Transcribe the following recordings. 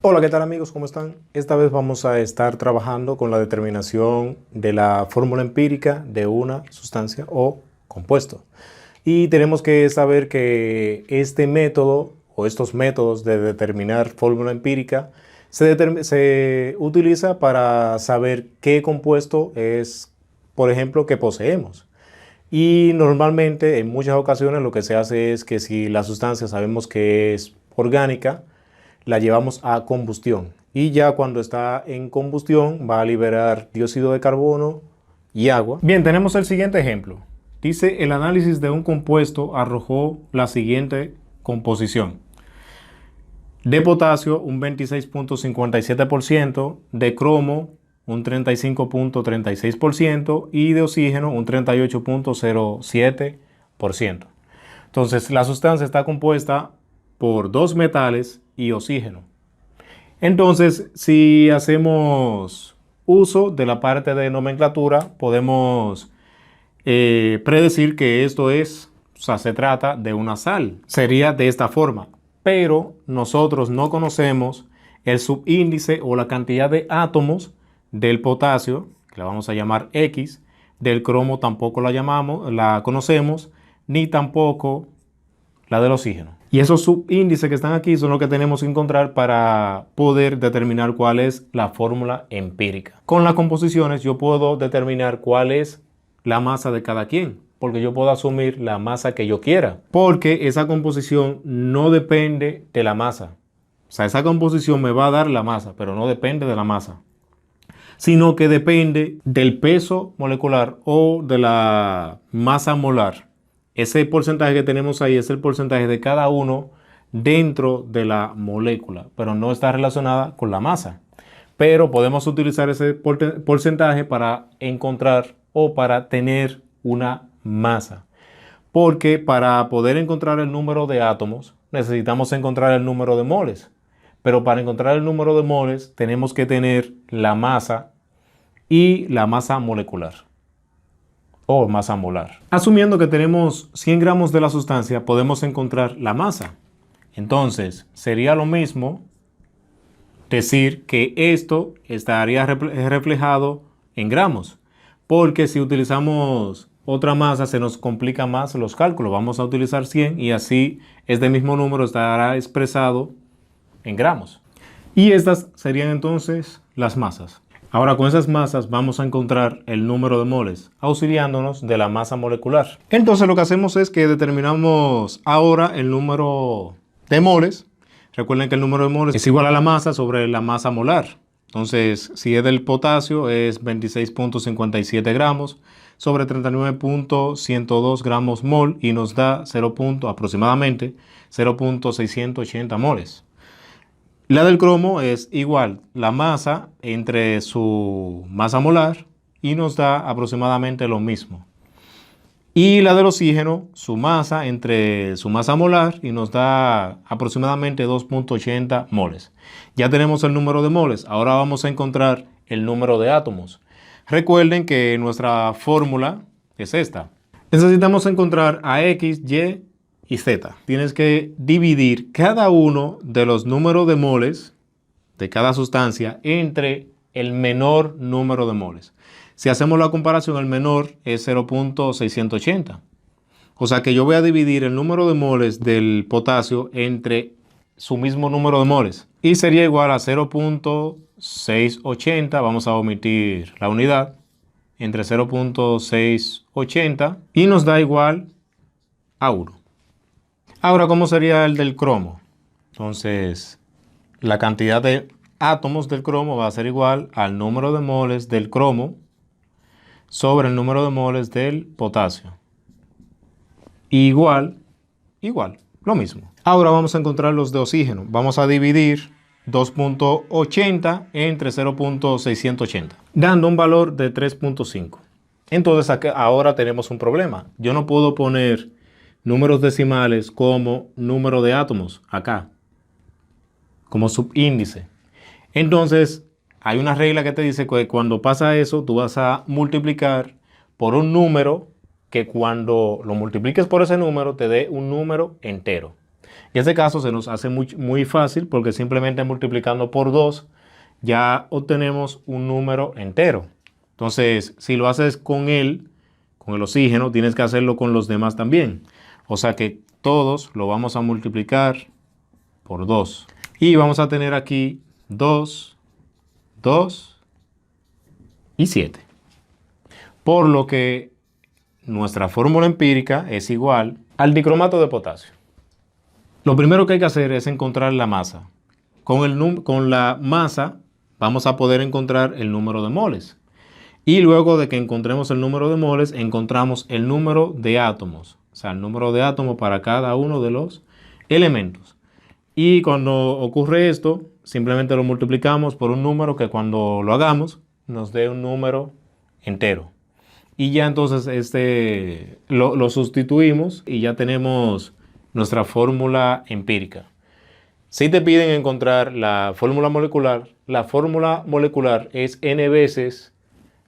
Hola, ¿qué tal amigos? ¿Cómo están? Esta vez vamos a estar trabajando con la determinación de la fórmula empírica de una sustancia o compuesto. Y tenemos que saber que este método o estos métodos de determinar fórmula empírica se utiliza para saber qué compuesto es, por ejemplo, que poseemos. Y normalmente, en muchas ocasiones, lo que se hace es que si la sustancia sabemos que es orgánica, la llevamos a combustión. Y ya cuando está en combustión va a liberar dióxido de carbono y agua. Bien, tenemos el siguiente ejemplo. Dice, el análisis de un compuesto arrojó la siguiente composición. De potasio, un 26.57%, de cromo, un 35.36% y de oxígeno, un 38.07%. Entonces, la sustancia está compuesta por dos metales y oxígeno. Entonces, si hacemos uso de la parte de nomenclatura, podemos predecir que esto es, o sea, se trata de una sal. Sería de esta forma, pero nosotros no conocemos el subíndice o la cantidad de átomos del potasio, que la vamos a llamar X, del cromo tampoco la conocemos, ni tampoco la del oxígeno. Y esos subíndices que están aquí son los que tenemos que encontrar para poder determinar cuál es la fórmula empírica. Con las composiciones yo puedo determinar cuál es la masa de cada quien, porque yo puedo asumir la masa que yo quiera, porque esa composición no depende de la masa. O sea, esa composición me va a dar la masa, pero no depende de la masa, sino que depende del peso molecular o de la masa molar. Ese porcentaje que tenemos ahí es el porcentaje de cada uno dentro de la molécula, pero no está relacionada con la masa. Pero podemos utilizar ese porcentaje para encontrar o para tener una masa. Porque para poder encontrar el número de átomos necesitamos encontrar el número de moles. Pero para encontrar el número de moles tenemos que tener la masa y la masa molecular o masa molar. Asumiendo que tenemos 100 gramos de la sustancia, podemos encontrar la masa. Entonces, sería lo mismo decir que esto estaría reflejado en gramos, porque si utilizamos otra masa se nos complica más los cálculos. Vamos a utilizar 100 y así este mismo número estará expresado en gramos. Y estas serían entonces las masas. Ahora con esas masas vamos a encontrar el número de moles, auxiliándonos de la masa molecular. Entonces lo que hacemos es que determinamos ahora el número de moles. Recuerden que el número de moles es igual a la masa sobre la masa molar. Entonces, si es del potasio, es 26.57 gramos sobre 39.102 gramos mol y nos da aproximadamente 0.680 moles. La del cromo es igual la masa entre su masa molar y nos da aproximadamente lo mismo. Y la del oxígeno, su masa entre su masa molar y nos da aproximadamente 2.80 moles. Ya tenemos el número de moles. Ahora vamos a encontrar el número de átomos. Recuerden que nuestra fórmula es esta. Necesitamos encontrar a X, Y y Z. Tienes que dividir cada uno de los números de moles de cada sustancia entre el menor número de moles. Si hacemos la comparación, el menor es 0.680. O sea que yo voy a dividir el número de moles del potasio entre su mismo número de moles. Y sería igual a 0.680. Vamos a omitir la unidad. Entre 0.680 y nos da igual a 1. Ahora, ¿cómo sería el del cromo? Entonces, la cantidad de átomos del cromo va a ser igual al número de moles del cromo sobre el número de moles del potasio. Igual, lo mismo. Ahora vamos a encontrar los de oxígeno. Vamos a dividir 2.80 entre 0.680, dando un valor de 3.5. Entonces, ahora tenemos un problema. Yo no puedo poner números decimales como número de átomos acá, como subíndice. Entonces, hay una regla que te dice que cuando pasa eso, tú vas a multiplicar por un número que cuando lo multipliques por ese número te dé un número entero. En este caso se nos hace muy fácil porque simplemente multiplicando por 2 ya obtenemos un número entero. Entonces, si lo haces con el oxígeno, tienes que hacerlo con los demás también. O sea que todos lo vamos a multiplicar por 2. Y vamos a tener aquí 2, 2 y 7. Por lo que nuestra fórmula empírica es igual al dicromato de potasio. Lo primero que hay que hacer es encontrar la masa. Con la masa vamos a poder encontrar el número de moles. Y luego de que encontremos el número de moles, encontramos el número de átomos. O sea, el número de átomos para cada uno de los elementos. Y cuando ocurre esto, simplemente lo multiplicamos por un número que cuando lo hagamos nos dé un número entero. Y ya entonces lo sustituimos y ya tenemos nuestra fórmula empírica. Si te piden encontrar la fórmula molecular es n veces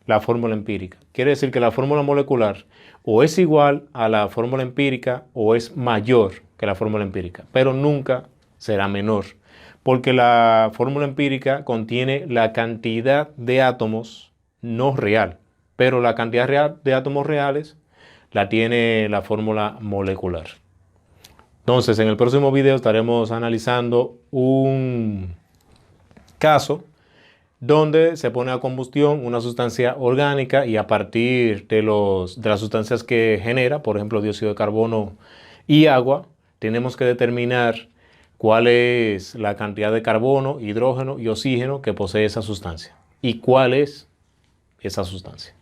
la fórmula empírica. Quiere decir que la fórmula molecular o es igual a la fórmula empírica o es mayor que la fórmula empírica, pero nunca será menor, porque la fórmula empírica contiene la cantidad de átomos no real, pero la cantidad real de átomos reales la tiene la fórmula molecular. Entonces, en el próximo video estaremos analizando un caso donde se pone a combustión una sustancia orgánica y a partir de las sustancias que genera, por ejemplo, dióxido de carbono y agua, tenemos que determinar cuál es la cantidad de carbono, hidrógeno y oxígeno que posee esa sustancia y cuál es esa sustancia.